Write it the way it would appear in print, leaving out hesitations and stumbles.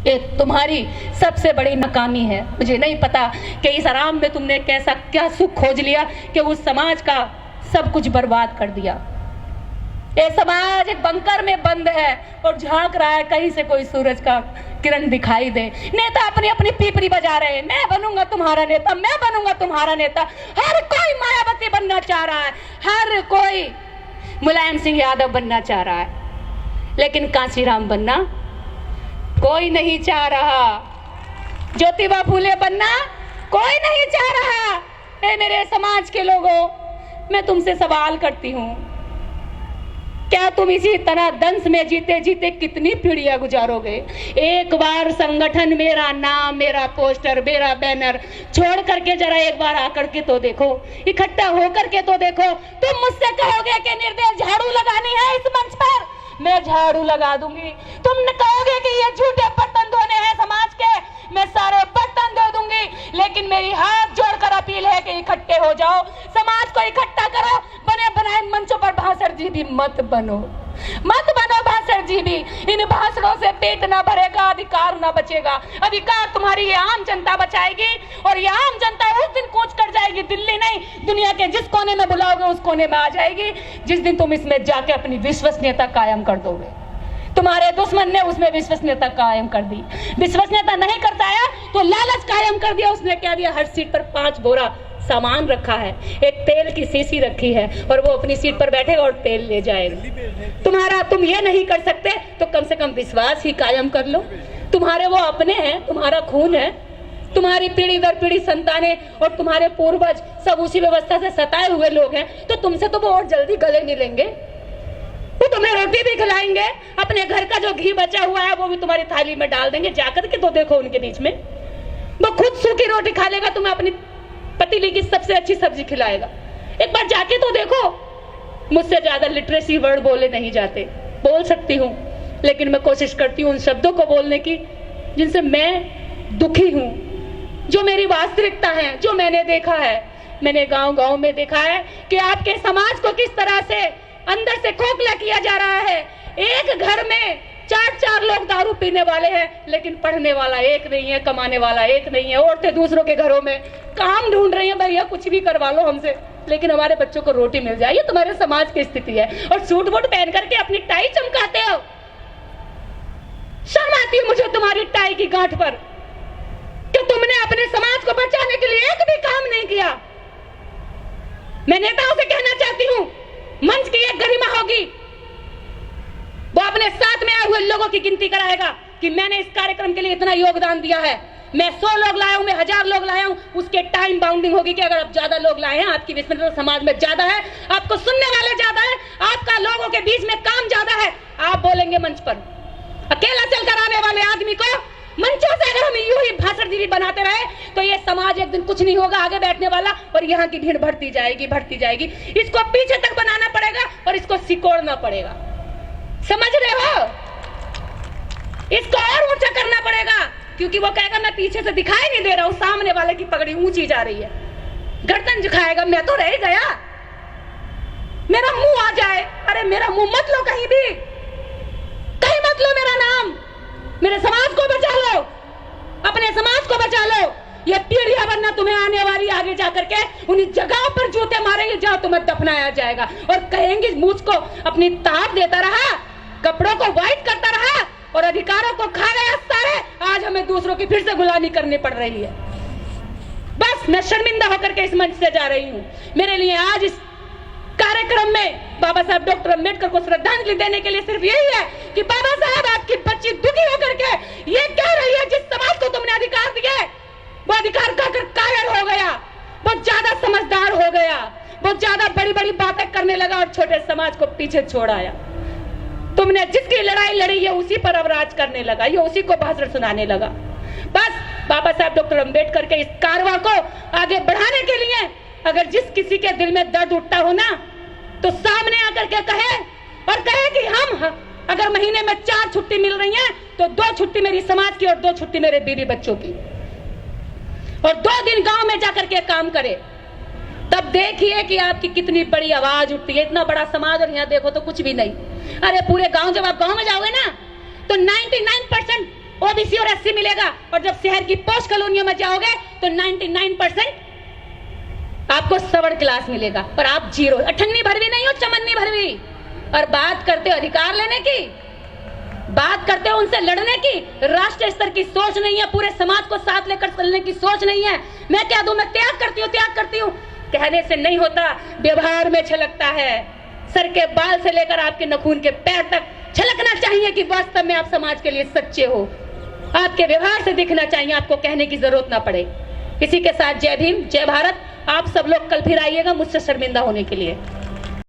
ये तुम्हारी सबसे बड़ी नाकामी है। मुझे नहीं पता कि इस आराम में तुमने कैसा क्या सुख खोज लिया कि उस समाज का सब कुछ बर्बाद कर दिया। ये समाज एक बंकर में बंद है और झांक रहा है कहीं से कोई सूरज का किरण दिखाई दे। नेता अपनी अपनी पीपरी बजा रहे हैं, मैं बनूंगा तुम्हारा नेता, मैं बनूंगा तुम्हारा नेता। हर कोई मायावती बनना चाह रहा है, हर कोई मुलायम सिंह यादव बनना चाह रहा है, लेकिन कांशीराम बनना कोई नहीं चाह रहा। ज्योतिबा फूले बनना कोई नहीं चाह रहा। मेरे समाज के लोगों, मैं तुमसे सवाल करती हूँ, क्या तुम इसी तरह दंश में जीते जीते कितनी पीढ़ियां गुजारोगे? एक बार संगठन, मेरा नाम, मेरा पोस्टर, मेरा बैनर छोड़ करके जरा एक बार आकर के तो देखो, इकट्ठा होकर के तो देखो। तुम मुझसे कहोगे कि निर्दय झाड़ू लगानी है इस मंच पर, मैं झाड़ू लगा दूंगी। तुम कहोगे कि ये झूठे बर्तन धोने हैं समाज के, मैं सारे बर्तन धो दूंगी। लेकिन मेरी हाथ जोड़कर अपील है कि इकट्ठे हो जाओ, समाज को इकट्ठा करो। बने बनाए मंचों पर भाषण जी भी मत बनो, मत बनो भाषण जी भी। इन भाषणों से पेट ना भरेगा, अधिकार ना बचेगा। अधिकार तुम्हारी ये आम जनता बचाएगी, और ये आम जनता उस दिन कूच कर जाएगी। दिल्ली नहीं, दुनिया के जिस कोने में बुलाओगे उस कोने में आ जाएगी, जिस दिन तुम इसमें जाके अपनी विश्वसनीयता कायम कर दोगे। तुम्हारे दुश्मन ने उसमें विश्वसनीयता कायम कर दी। विश्वसनीयता नहीं करता है तो लालच कायम कर दिया। उसने क्या दिया? हर सीट पर 5 बोरा सामान रखा है, एक तेल की शीशी रखी है, और वो अपनी सीट पर बैठेगा और तेल ले जाएगा। तुम ये नहीं कर सकते तो कम से कम विश्वास ही कायम कर लो। तुम्हारे वो अपने हैं, तुम्हारा खून है, तुम्हारी पीढ़ी दर पीढ़ी संतानें और तुम्हारे पूर्वज सब उसी व्यवस्था से सताए हुए लोग हैं, तो तुमसे तो वो और जल्दी गले नहीं लेंगे। वो तुम्हें रोटी भी खिलाएंगे, अपने घर का जो घी बचा हुआ है वो भी तुम्हारी थाली में डाल देंगे। जाकर के तो देखो उनके बीच में, वो खुद सूखी रोटी खा लेगा, तुम्हें अपनी पतीली की सबसे अच्छी सब्जी खिलाएगा। एक बार जाके तो देखो। मुझसे ज्यादा लिटरेसी वर्ड बोले नहीं जाते, बोल सकती हूँ, लेकिन मैं कोशिश करती हूँ उन शब्दों को बोलने की जिनसे मैं दुखी हूँ, जो मेरी वास्तविकता है, जो मैंने देखा है। मैंने गांव गांव में देखा है कि आपके समाज को किस तरह से अंदर से खोखला किया जा रहा है। एक घर में 4 लोग दारू पीने वाले हैं, लेकिन पढ़ने वाला एक नहीं है, कमाने वाला एक नहीं है। औरतें दूसरों के घरों में काम ढूंढ रही हैं, भैया कुछ भी करवा लो हमसे, लेकिन हमारे बच्चों को रोटी मिल जाए। ये तुम्हारे समाज की स्थिति है। और सूट बूट पहन करके अपनी टाई चमकाते हो। शर्म आती है मुझे तुम्हारी टाई की गांठ पर कि तुमने अपने समाज को बचाने के लिए एक भी काम नहीं किया। मैं नेताओं से कहना चाहती हूँ, मंच की एक गरिमा होगी, वो अपने साथ में आए हुए लोगों की गिनती कराएगा कि मैंने इस कार्यक्रम के लिए इतना योगदान दिया है। मैं 100 लोग लाया हूं, मैं 1000 लोग लाया हूं, उसके टाइम बाउंडिंग होगी कि अगर आप ज्यादा लोग लाए हैं, आपकी विस्मृति समाज में ज्यादा है, आपको सुनने वाले ज्यादा है, आपका लोगों के बीच में काम ज्यादा है, आप बोलेंगे मंच पर। अकेला चलकर आने वाले आदमी को मंचों से अगर हम यूं ही भाषणजीवी बनाते रहे तो ये समाज एक दिन कुछ नहीं होगा आगे बैठने वाला, और यहाँ की भीड़ बढ़ती जाएगी, बढ़ती जाएगी। इसको पीछे तक बनाना पड़ेगा और इसको सिकोड़ना पड़ेगा। समझ रहे हो? इसको और ऊंचा करना पड़ेगा, क्योंकि वो कहेगा मैं पीछे से दिखाई नहीं दे रहा हूं, सामने वाले की पगड़ी ऊंची जा रही है। गर्दन झुकाएगा, मैं तो रह गया, मेरा मुंह आ जाए। अरे मेरा मुंह मत लो, कहीं भी कहीं मत लो मेरा नाम। मेरे समाज को बचा लो, अपने समाज को बचा लो। ये पीढ़ियां वरना तुम्हें आने वाली आगे जाकर के उन्हीं जगहों पर जूते मारेंगे जहां तुम्हें दफनाया जाएगा, और कहेंगे मुझको अपनी ताप देता रहा, कपड़ों को व्हाइट करता रहा और अधिकारों को खा गया सारे। आज हमें दूसरों की फिर से गुलामी करनी पड़ रही है। बस मैं शर्मिंदा होकर के इस मंच से जा रही हूँ। मेरे लिए आज इस कार्यक्रम में बाबा साहब डॉक्टर अंबेडकर को श्रद्धांजलि देने के लिए सिर्फ यही है कि बाबा साहब, आपकी बच्ची दुखी होकर के ये कह रही है जिस समाज को तुमने अधिकार दिए, वो अधिकार खाकर कायर हो गया, बहुत ज्यादा समझदार हो गया, बहुत ज्यादा बड़ी बड़ी बातें करने लगा और छोटे समाज को पीछे छोड़ आया। तुमने जिसकी लड़ाई लड़ी है उसी पर अब राज करने लगा, ये उसी को भाषण सुनाने लगा। बस बाबा साहब डॉक्टर अंबेडकर के इस कारवां को आगे बढ़ाने के लिए अगर जिस किसी के दिल में दर्द उठता हो ना, तो सामने आकर के कहे, और कहे कि हम अगर महीने में 4 छुट्टी मिल रही है तो 2 छुट्टी मेरी समाज की और 2 छुट्टी मेरे बीवी बच्चों की, और 2 दिन गांव में जाकर के काम करे। तब देखिए कि आपकी कितनी बड़ी आवाज उठती है। इतना बड़ा समाज और यहाँ देखो तो कुछ भी नहीं। अरे पूरे गांव, जब आप गांव में जाओगे ना तो 99% ओबीसी और एससी मिलेगा, और जब शहर की पोस्ट कॉलोनियों में जाओगे तो 99% आपको सवर्ण क्लास मिलेगा, पर आप जीरो, अठन्नी भरवी नहीं हो, चमन्नी भरवी। और बात करते हो अधिकार लेने की, बात करते हो उनसे लड़ने की, राष्ट्रीय स्तर की सोच नहीं है, पूरे समाज को साथ लेकर चलने की सोच नहीं है। मैं क्या दूं, मैं त्याग करती हूं, कहने से नहीं होता, व्यवहार में छलकता है। सर के बाल से लेकर आपके नखून के पैर तक छलकना चाहिए कि वास्तव में आप समाज के लिए सच्चे हो। आपके व्यवहार से दिखना चाहिए, आपको कहने की जरूरत ना पड़े। इसी के साथ जय भीम, जय भारत। आप सब लोग कल फिर आइएगा मुझसे शर्मिंदा होने के लिए।